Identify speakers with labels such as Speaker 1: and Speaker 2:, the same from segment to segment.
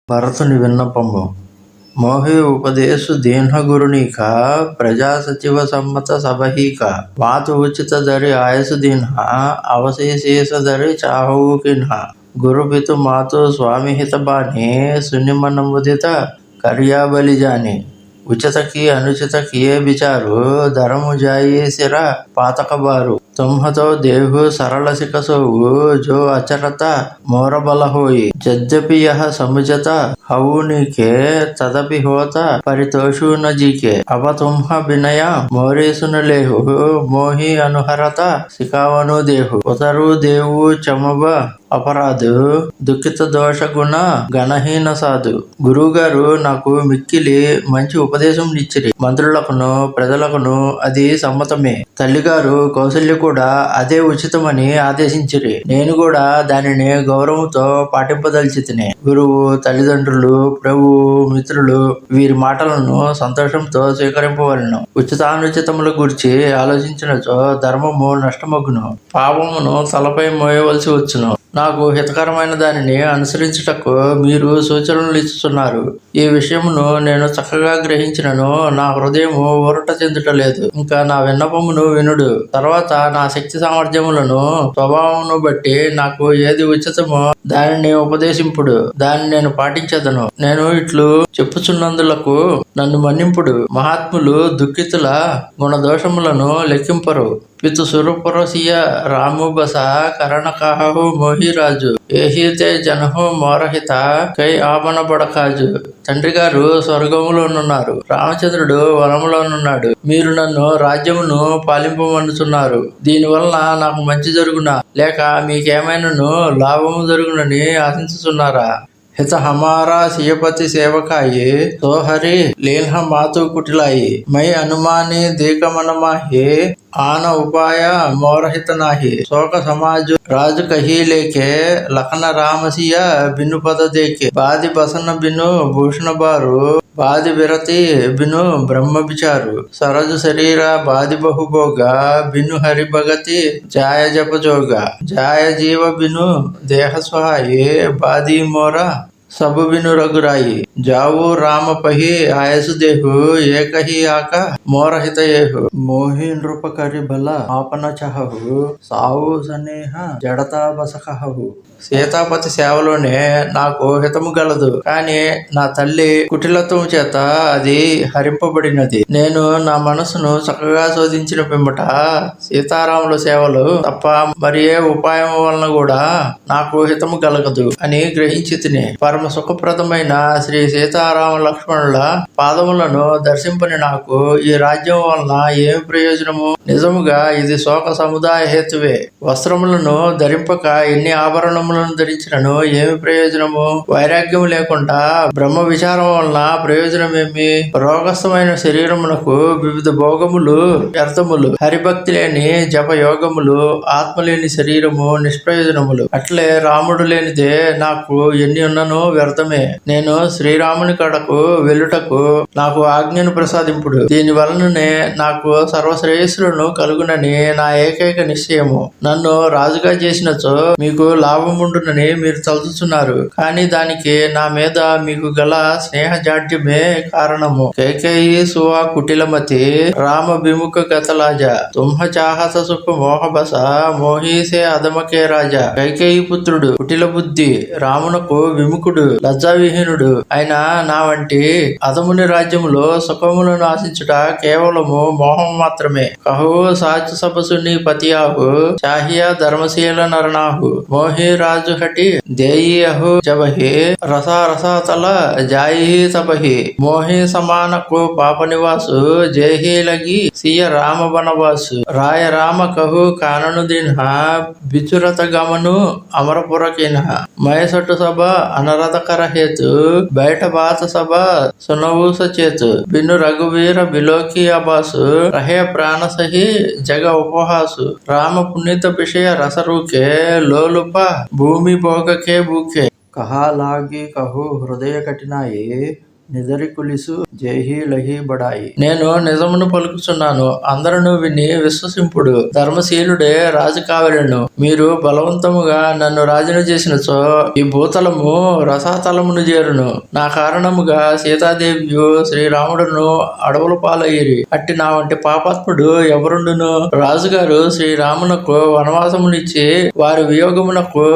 Speaker 1: భరతుని విన్నపము. మోహి ఉపదేశు దీన్హగురునీక ప్రజాసచివ సమ్మత సభహీక మాతు ఉచిత దరి ఆయసు దీన్హ అవశేషేష దరి చాహూకిన్హ గురుపితు మాతు స్వామిహిత బాని సునిమనముదిత కర్యాబలి జాని ఉచితకి అనుచితకి ఏ బిచారు ధరము జాయి సిర పాతకబారు తుంహతో దేహు సరళ సికసోవు జో అచరత మోరబల హోయి జద్యపి యహ సముజత హవునికే తదపి హోత పరితోషు నజీకే అవ తుంహ బినయ మోరేసున లేహు మోహి అనుహరత సికావను దేహు ఉతరు దేవు చమబ అపరాధు దుఃఖిత దోష గుణ గణహీన సాధు. గురువుగారు నాకు మిక్కిలి మంచి ఉపదేశం ఇచ్చిరి. మంత్రులకును ప్రజలకును అది సమ్మతమే. తల్లిగారు కౌసల్య కూడా అదే ఉచితమని ఆదేశించిరి. నేను కూడా దానిని గౌరవంతో పాటింపదలిచితిని. గురువు, తల్లిదండ్రులు, ప్రభువు, మిత్రులు వీరి మాటలను సంతోషంతో స్వీకరింపవలెను. ఉచితానుచితముల గురించి ఆలోచించినచో ధర్మము నష్టమగును, పాపమును తలపై మోయవలసి వచ్చును. నాకు హితకరమైన దానిని అనుసరించుటకు మీరు సూచనలు ఇస్తున్నారు. ఈ విషయమును నేను చక్కగా గ్రహించినను నా హృదయము ఊరట చెందుటలేదు. ఇంకా నా విన్నపమును వినుడు. తర్వాత నా శక్తి సామర్థ్యములను స్వభావమును బట్టి నాకు ఏది ఉచితమో దానిని ఉపదేశింపుడు. దాన్ని నేను పాటించదను. నేను ఇట్లు చెప్పుచున్నందులకు నన్ను మన్నింపుడు. మహాత్ములు దుఃఖితుల గుణదోషములను లెక్కింపరు. పితు సురపురసియ రాము బస కరణకాహు మోహిరాజు ఏహితే జనహు మోరహిత కై ఆపన బడకాజు. తండ్రి గారు స్వర్గములోనున్నారు, రామచంద్రుడు వనములోనున్నాడు. మీరు నన్ను రాజ్యమును పాలింపమనుచున్నారు. దీనివలన నాకు మంచి జరుగునా లేక మీకేమైనాను లాభము జరుగునని ఆశించుచున్నారా? హిత హమారా సియపతి సేవకాయి సోహరి లీల్హ మాతు కుటిలాయి మై అనుమాని దీకమనమాహి ఆన ఉపాయ మోరహిత నాహి శోక సమాజు రాజు కహీ లేకే లఖన రామసియ బిను పద దేకే బాది బసన బిను భూషణ బారు బాది విరతి బిను బ్రహ్మ బిచారు సరజు శరీర బాది బహుభోగ బిను హరి భగతి జాయ జప జోగ జాయ జీవ బిను దేహ సహాయే బాది మోర సబు బిను రఘురాయి జావు రామ పహి ఆయసు దేహు ఏకహి ఆక మోరహిత ఏహు మోహి నృపకరి బల ఆపన చహు సావు సనేహ జడతా బసకహు. సీతాపతి సేవలోనే నాకు హితము గలదు, కాని నా తల్లి కుటిలత్వం చేత అది హరింపబడినది. నేను నా మనసును చక్కగా శోధించిన పిమ్మట సీతారాముల సేవలు తప్ప మరి ఏ ఉపాయం వలన కూడా నాకు హితము కలగదు అని గ్రహించి తిని పరమ సుఖప్రదమైన శ్రీ సీతారామ లక్ష్మణుల పాదములను దర్శింపని నాకు ఈ రాజ్యం వలన ఏమి ప్రయోజనము? నిజముగా ఇది శోక సముదాయ హేతువే. వస్త్రములను ధరింపక ఎన్ని ఆభరణములను ధరించినను ఏమి ప్రయోజనము? వైరాగ్యము లేకుండా బ్రహ్మ విచారం వలన ప్రయోజనమేమి? రోగస్థమైన శరీరమునకు వివిధ భోగములు వ్యర్థములు, హరిభక్తి లేని జప యోగములు, ఆత్మ లేని శరీరము నిష్ప్రయోజనములు. అట్లే రాముడు లేనిదే నాకు ఎన్ని ఉన్నను వ్యర్థమే. నేను శ్రీరాముని కడకు వెళ్ళుటకు నాకు ఆజ్ఞను ప్రసాదింపుడు. దీని వలననే నాకు సర్వశ్రేయస్సులను కలుగునని నా ఏకైక నిశ్చయము. నన్ను రాజుగా చేసినచో మీకు లాభముండునని మీరు తలుచుచున్నారు, కానీ దానికి నా మీద మీకు గల స్నేహ జాడ్యమే కారణము. కైకేయి సువా కుటిలమతి రామ విముఖ గతలాజ తుంహ చాహత సుఖ మోహబస మోహీసే అధమకే రాజా. కైకేయి పుత్రుడు, కుటిల బుద్ధి, రామునకు విముఖుడు, లజ్జావిహీనుడు అయిన నా వంటి అధముని రాజ్యములో సుఖములను ఆశించుట కేవలము మోహం మాత్రమే. కహు సాచు సపసుని పతియాహు చాహియా ధర్మశీల నరనాహు మోహి రాజు హటి దేయి అహు జబహి రసా రసాతల జాయి తపహి మోహి సమాన కో పాప నివాసు జేహి లగి సియ రామ వనవాసు రాయ రామ కహు కానను దిన్హ బిచురత గమను అమరపుర కిన్హ మయసటు సభ అనరథకర హేతు బయట బాత సభ సునవు సచేతు బిను రఘువీర బిలోకి అబాసు రహే ప్రాణ సహి జగ ఉపహాసు రామ పునీత విషయ రసరూకే లోలుప భూమి భోగకే భూకే కహా లాగి కహు హృదయ కఠినాయి నిదరి కులిసు జేహి లహి బడాయి. నేను నిజమును పలుకుచున్నాను, అందరూ విని విశ్వసింపుడు. ధర్మశీలుడే రాజు కావలెను. మీరు బలవంతముగా నన్ను రాజును చేసినచో ఈ భూతలము రసాతలమును చేరును. నా కారణముగా సీతాదేవియు శ్రీరాముడును అడవుల పాలయ్యిరి. అట్టి నా వంటి పాపాత్ముడు ఎవరుండును? రాజుగారు శ్రీరామునకు వనవాసమునిచ్చి వారి వియోగమునకు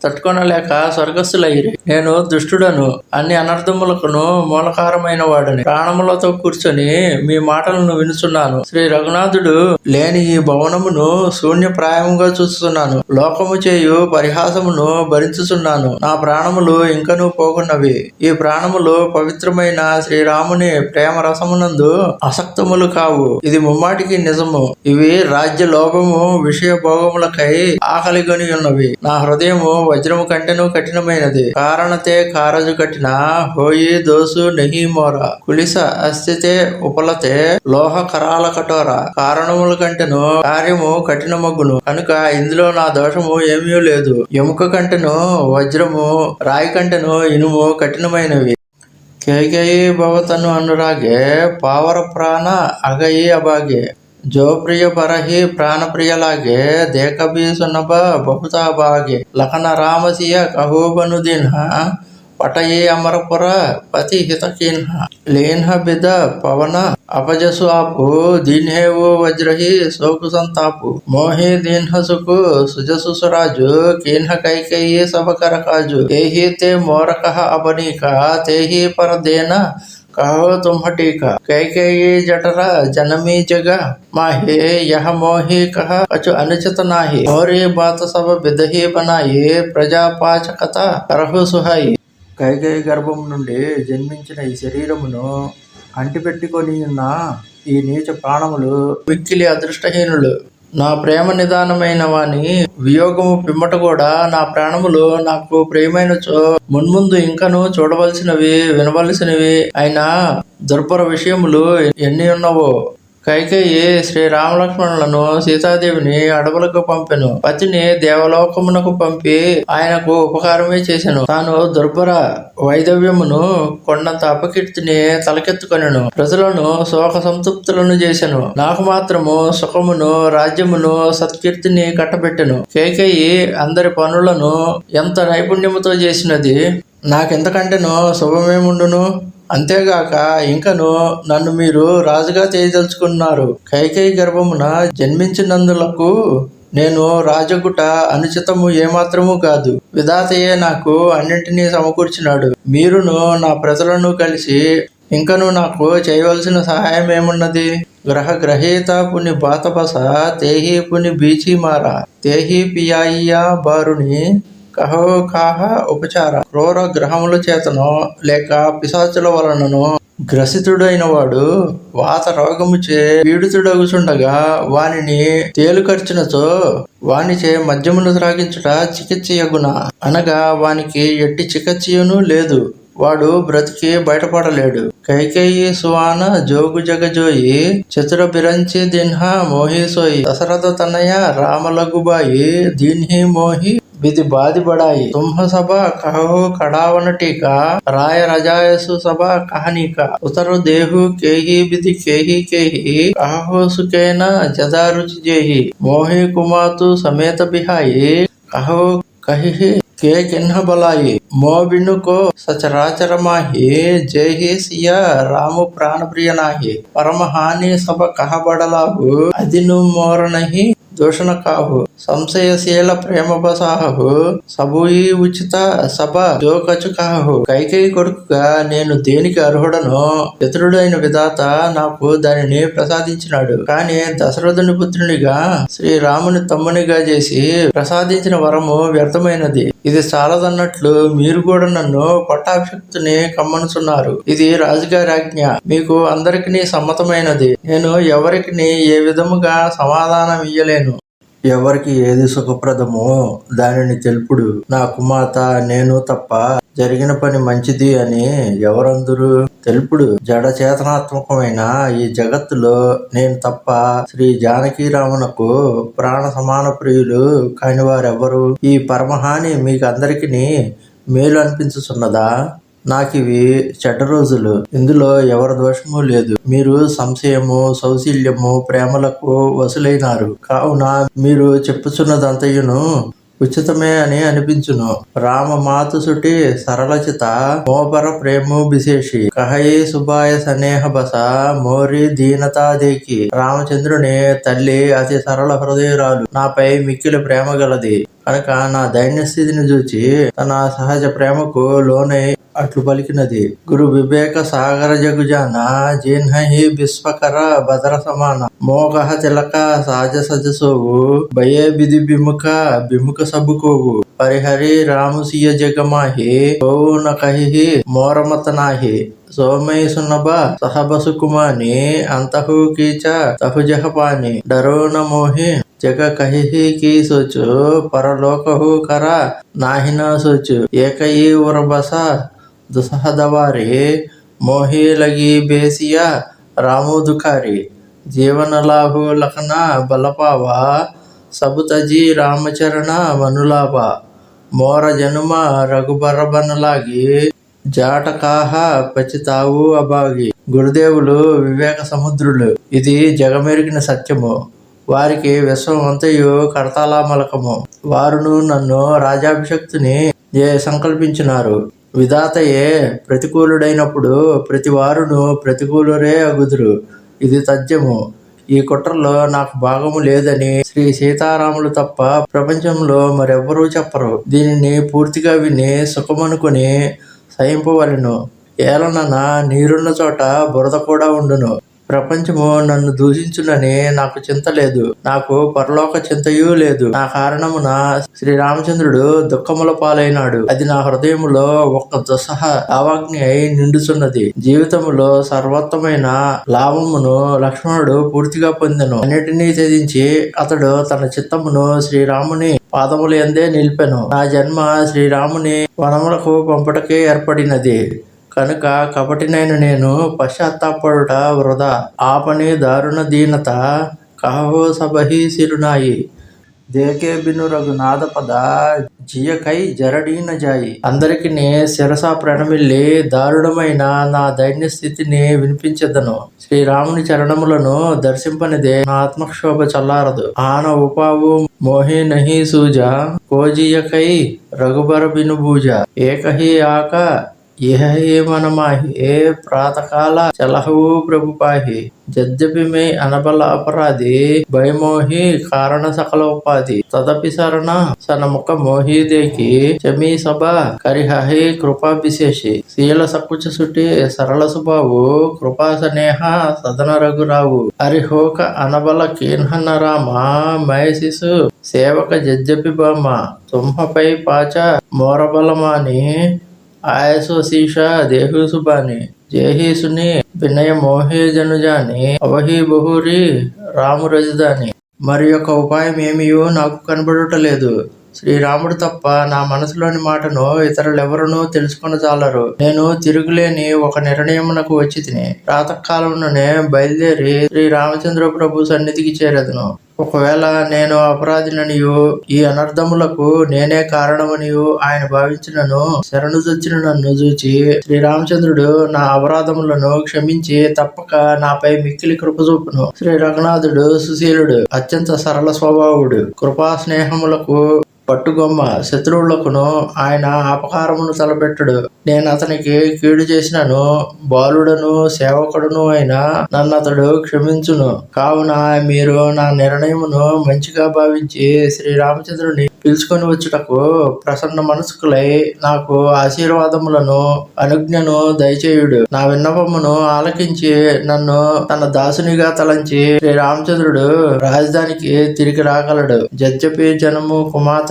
Speaker 1: తట్టుకొనలేక స్వర్గస్థులయ్యిరి. నేను దుష్టుడను, అన్ని అనర్థములకును మూలకారమైన వాడని ప్రాణములతో కూర్చొని మీ మాటలను వినుచున్నాను. శ్రీ రఘునాథుడు లేని ఈ భవనమును శూన్యప్రాయముగా చూస్తున్నాను. లోకము చేయు పరిహాసమును భరించుచున్నాను. నా ప్రాణములు ఇంకనూ పోకున్నవి. ఈ ప్రాణములు పవిత్రమైన శ్రీరాముని ప్రేమ రసమునందు అసక్తములు కావు. ఇది ముమ్మాటికి నిజము. ఇవి రాజ్య లోభము విషయ భోగములకై ఆకలిగొని ఉన్నవి. నా హృదయము వజ్రము కంటెను కఠినమైనది. కారణతే కారజు కఠిన హోయి దోసు నెహి మోర కులిస అస్థితే ఉపలతే లోహ కరాల కఠోర. కారణముల కంటెను కార్యము కఠినమగ్గును కనుక ఇందులో నా దోషము ఏమీ లేదు. ఎముక కంటెను వజ్రము, రాయి కంటెను ఇనుము కఠినమైనవి. కేకేయి భవతను అనురాగే పావర ప్రాణ అగయి అభాగే. जो प्रिय बरहि प्राण प्रिय लागे देख भी सुनब बहुता भागे. लखन राम सिय कहो बनु दिन्हा पटये अमरपुर पति हित किन्हा. लेन्ह बिद पवन अपजसु आपु दीन्हे वो वज्रहि शोक संतापु. मोहि दीन्ह सुखु सुजसु सुराजु किन्ह कैकेयी सब कर काजु. तेहि ते मोर कह अबनीका तेहि पर देना कहो तुम टीका. कैकेयी जठरा जनमी जगा माहे यह मोहि कहा कछु अनुचित नाही. और बात सब बिदही बनाई प्रजा पाचकత करहु सुहाई. కైకేయి గర్భము నుండి జన్మించిన ఈ శరీరమును అంటిపెట్టుకొని ఉన్న ఈ నీచ ప్రాణములు మిక్కిలి అదృష్టహీనులు. నా ప్రేమ నిదానమైన వాని వియోగము పిమ్మట కూడా నా ప్రాణములు నాకు ప్రియమైనచో మున్ముందు ఇంకను చూడవలసినవి వినవలసినవి అయినా దుర్భర విషయములు ఎన్ని ఉన్నవో. కైకేయి శ్రీ రామలక్ష్మణులను సీతాదేవిని అడవులకు పంపెను. పతిని దేవలోకమునకు పంపి ఆయనకు ఉపకారమే చేసెను. తాను దుర్భర వైదవ్యమును కొండంత అపకీర్తిని తలకెత్తుకొనెను. ప్రజలను శోక సంతృప్తులను చేసెను. నాకు మాత్రము సుఖమును రాజ్యమును సత్కీర్తిని కట్టబెట్టెను. కైకేయి అందరి పనులను ఎంత నైపుణ్యముతో చేసినది. నాకెంతకంటేనో శుభమేముండును. అంతేగాక ఇంకను నన్ను మీరు రాజుగా చేయదలుచుకున్నారు. కైకేయి గర్భమున జన్మించినందులకు నేను రాజగుట అనుచితము ఏమాత్రము కాదు. విధాతయే నాకు అన్నింటినీ సమకూర్చినాడు. మీరును నా ప్రజలను కలిసి ఇంకను నాకు చేయవలసిన సహాయం ఏమున్నది? గ్రహీత పుని బాతబస తేహి పుని బీచి మారా తేహి పియాయియా బారుని కహో కాహ ఉపచార. క్రూర గ్రహముల చేతనో లేక పిశాచుల వలనను గ్రసితుడైన వాడు వాత రోగముచే పీడితుడగుచుండగా వానిని తేలుకర్చినచో వానిచే మద్యమును త్రాగించుట చికిత్సయగున. అనగా వానికి ఎట్టి చికిత్సయును లేదు. వాడు బ్రతికి బయటపడలేడు. కైకేయి సువాన జోగు జగజోయి చతుర బిరంచి దిన్హా మోహి సోయి. దశరథ తనయ రామలగుబాయి దీన్హి మోహి विधि बाधि बढ़ाई. तुम्ह सभा कहो कड़ावन टीका राय रजायसु सभा कहानी का. उतर देहु केही विधि केही केही कहो सुकेना जदा रुचि जेही. मोहि कुमातु समेत बिहाई कहो कही के किन्ह बलाई. मो बिनु को सचराचर माही जय सिया राम प्राण प्रिय नाही. परम हानि सब कह बड़लाहु अदिनु मोर नहीं దూషణ కాహు. సంశయశీల ప్రేమ బసాహు సబూయి ఉచిత సభ జోకచు కాహు. కైకేయి కొడుకుగా నేను దేనికి అర్హుడనో పితరుడైన విధాత నాకు దానిని ప్రసాదించినాడు. కానీ దశరథుని పుత్రునిగా శ్రీరాముని తమ్మునిగా చేసి ప్రసాదించిన వరము వ్యర్థమైనది. ఇది చాలదన్నట్లు మీరు కూడా నన్ను పట్టాభిషక్తుని కమ్మనుచున్నారు. ఇది రాజుగారి ఆజ్ఞ. మీకు అందరికీ సమ్మతమైనది. నేను ఎవరికి ఏ విధముగా సమాధానం ఇయ్యలేను. ఎవరికి ఏది సుఖప్రదమో దానిని తెలుపుడు. నా కుమార్తె నేను తప్ప జరిగిన పని మంచిది అని ఎవరందరూ తెలుపుడు. జడ చేతనాత్మకమైన ఈ జగత్తులో నేను తప్ప శ్రీ జానకీరామునకు ప్రాణ సమాన ప్రియులు కాని వారెవ్వరు. ఈ పరమహాని మీకు అందరికీ మేలు అనిపించుచున్నదా? నాకివి చెడ్డ రోజులు, ఇందులో ఎవరి దోషము లేదు. మీరు సంశయము, సౌశల్యము, ప్రేమలకు వసులైనారు. కావున మీరు చెప్పుచున్నదంతయును ఉచితమే అని అనిపించును. రామమాతుసుటి సరళచిత మోపర ప్రేము బిశేషి కహయి సుబాయ సనేహ బస మోరి దీనతా దేకి. రామచంద్రుని తల్లి అతి సరళ హృదయురాలు, నాపై మిక్కిలి ప్రేమ గలది కనుక నా దైన్య స్థితిని చూచి తన సహజ ప్రేమకు లోనై అట్లు పలికినది. గురు వివేక సాగర జగుజాన జీన్హి బిస్వకర భద్ర సమాన మోగహ తిలక సహజ సజసోవు భయే బిది బిముఖ సబుకోవు పరిహరి రాముసియ జగమాహి ఓవు న కహి మోరమత నాహి సోమై సునభ సహబసు కుమాని అంతహు కీచ తహు జహపాని డరో న మోహి జగ కహి की सोचो परलोकहु करा नाही न सोचो एकई उरबसा दुसहदवारे मोही लगी बेसिया रामो दुखारी जीवन लाभो लखना बलपावा सब तजी रामचरण मनुलाभा मोर जनुम रघुबर बन लागी జాటకాహ పచితావు అభాగి. గురుదేవులు వివేక సముద్రులు, ఇది జగమెరిగిన సత్యము. వారికి విశ్వం అంతయు కర్తాలామలకము. వారును నన్ను రాజాభిషక్తుని సంకల్పించినారు. విధాతయే ప్రతికూలుడైనప్పుడు ప్రతి వారును ప్రతికూలురే అగుదురు. ఇది తథ్యము. ఈ కుట్రలో నాకు భాగము లేదని శ్రీ సీతారాములు తప్ప ప్రపంచంలో మరెవ్వరూ చెప్పరు. దీనిని పూర్తిగా విని సుఖమనుకుని సహింపవలెను. ఏలనన నీరున్న చోట బురద కూడా ఉండును. ప్రపంచము నన్ను దూషించునని నాకు చింత లేదు. నాకు పరలోక చింతయూ లేదు. నా కారణమున శ్రీరామచంద్రుడు దుఃఖముల పాలైనాడు. అది నా హృదయములో ఒక్క దుస్సహ ఆవాగ్ని అయి నిండుచున్నది. జీవితములో సర్వోత్తమైన లాభమును లక్ష్మణుడు పూర్తిగా పొందెను. అన్నిటినీ త్యజించి అతడు తన చిత్తమును శ్రీరాముని పాదముల యందే నిలిపెను. నా జన్మ శ్రీరాముని వనములకు పంపుటకే ఏర్పడినది కనుక కపటినైన నేను పశ్చాత్తాపడుట వృధా. ఆపని దారుణ దీనత కహో సబహి సిరునాయి దేకే బిను రఘునాథ పద జియకై జరడీన జాయి. అందరికి శిరస ప్రణమిల్లి దారుణమైన నా దైన్య స్థితిని వినిపించదను. శ్రీరాముని చరణములను దర్శింపనిదే నా ఆత్మక్షోభ చల్లారదు. ఆన ఉపావు మోహి నహి సూజ కోజియకై రఘుబర బిను భూజ ఏకహి ఆక यह हे मन माहि प्रातकाल चलहु प्रभु पाहि यद्यपि मैं अनबल अपराधी भयमोहि कारण सकल उपाधि तदपि शरण सनमुख मोहि देखी चमी सभा करिहहि कृपा विशेषी शील सकुच सुटी सरल स्वभावु कृपा स्नेह सदन रघुराవు हरिहोक अनबल कीन्हन राम मैं शिशु सेवक यद्यपि बाम तुम्हपै पाच मोरबलमानी ఆయసో శీషా దేహు సుబాని జేహి సుని వినయ మోహే జనుజాని అవహి బహురి రాము రజదాని. మరి యొక్క ఉపాయం ఏమియో నాకు కనబడటలేదు. శ్రీరాముడు తప్ప నా మనసులోని మాటను ఇతరులెవరూ తెలుసుకొని చాలరు. నేను తిరుగులేని ఒక నిర్ణయమునకు వచ్చి తిని ప్రాతకాలంలోనే బయలుదేరి శ్రీరామచంద్ర ప్రభు సన్నిధికి చేరదును. ఒకవేళ నేను అపరాధిననియు ఈ అనర్థములకు నేనే కారణమనియు ఆయన భావించినను శరణు చొచ్చిన నన్ను చూచి శ్రీరామచంద్రుడు నా అపరాధములను క్షమించి తప్పక నాపై మిక్కిలి కృప చూపును. శ్రీ రఘునాథుడు సుశీలుడు, అత్యంత సరళ స్వభావుడు, కృపా స్నేహములకు పట్టుగొమ్మ. శత్రువులకును ఆయన అపకారమును తలపెట్టడు. నేను అతనికి కీడు చేసినను బాలుడను సేవకుడును అయినా నన్ను అతడు క్షమించును. కావున మీరు నా నిర్ణయమును మంచిగా భావించి శ్రీరామచంద్రుని పిలుచుకొని వచ్చుటకు ప్రసన్న మనస్కులై నాకు ఆశీర్వాదములను అనుజ్ఞను దయచేయుడు. నా విన్నపమును ఆలకించి నన్ను తన దాసునిగా తలంచి శ్రీరామచంద్రుడు రాజధానికి తిరిగి రాగలడు. జజ్జపి జనము కుమార్తె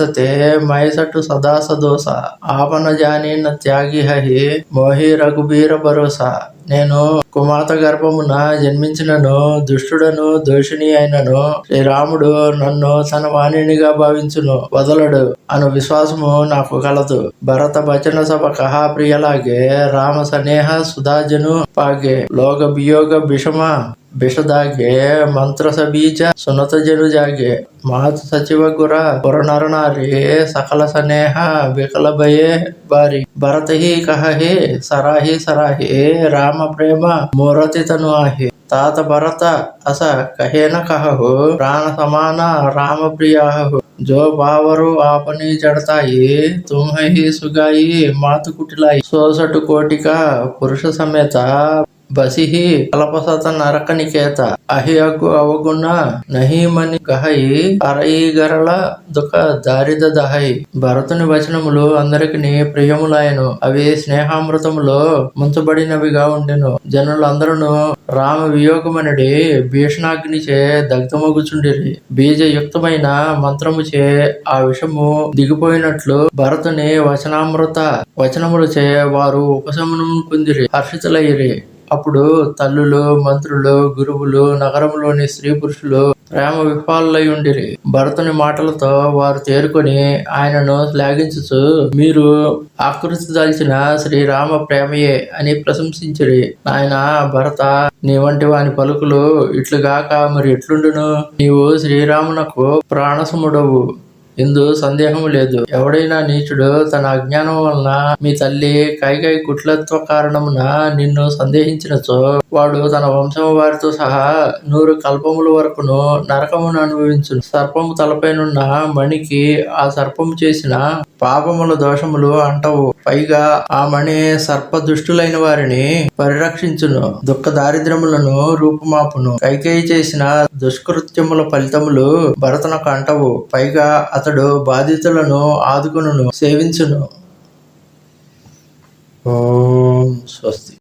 Speaker 1: మైసటు సదా సదోస ఆపన జాని న త్యాగి హి మోహి రఘుబీర భరోసా. నేను కుమార్తె గర్భమున జన్మించినను దుష్టుడను దోషిని అయినను శ్రీరాముడు నన్ను తన వాణినిగా భావించును, వదలడు అను విశ్వాసము నాకు కలదు. భరత భజన సభ కహా ప్రియలాగే రామ సనేహ సుధాజను పాగే లోక వియోగ విషమ విషదాగే మంత్ర సబీజ సునత జను జాగే మాతు సచివ గుర పురనర నారి సకల సనేహ వికల భయే బారి భరత హి కహే సరాహి సరాహి రామ ప్రేమ మూరతి తను ఆహి तात भरत अस कहे न कहु प्राण समान राम प्रिया हो जो बावरु आपनी जड़ताई तुम ही सुगाई मातु कुटिलाई 66 कोटि का पुरुष समेत बसी ही कल्पसत नरक निकेत अहि अगु अवगुण नहीं मनि कहई అరయి గరళ దుఃఖ దారిద దహై. భరతుని వచనములు అందరికి ప్రియములాయను, అవి స్నేహామృతములో ముంచబడినవిగా ఉండెను. జనులందరూ రామ వియోగమనడి భీషణాగ్నిచే దగ్ధమగుచుండిరి. బీజయుక్తమైన మంత్రముచే ఆ విషము దిగిపోయినట్లు భరతుని వచనములచే వారు ఉపశమనము పొందిరి, హర్షితులైరి. అప్పుడు తల్లులు, మంత్రులు, గురువులు, నగరములోని స్త్రీ పురుషులు ప్రేమ విఫాలులై ఉండిరి. భరతుని మాటలతో వారు తేరుకొని ఆయనను శ్లాఘించుచు, మీరు ఆకృతి దాల్చిన శ్రీరామ ప్రేమయే అని ప్రశంసించిరి. నాయన భరత, నీ వంటి వాని పలుకులు ఇట్లుగాక మరి ఎట్లుండును? నీవు శ్రీరామునకు ప్రాణసముడవు, ఇందు సందేహము లేదు. ఎవడైనా నీచుడు తన అజ్ఞానం వలన మీ తల్లి కైకేయి కుటిలత్వ కారణమున నిన్ను సందేహించినచో వాడు తన వంశము వారితో సహా 100 కల్పముల వరకును నరకమును అనుభవించును. సర్పము తలపైనున్న మణికి ఆ సర్పము చేసిన పాపముల దోషములు అంటవు. పైగా ఆ మణి సర్ప దుష్టులైన వారిని పరిరక్షించును, దుఃఖ దారిద్ర్యములను రూపుమాపును. కైకేయి చేసిన దుష్కృత్యముల ఫలితములు భరతునకు అంటవు. పైగా అతడు బాధితులను ఆదుకును, సేవించును. ఓం స్వస్తి.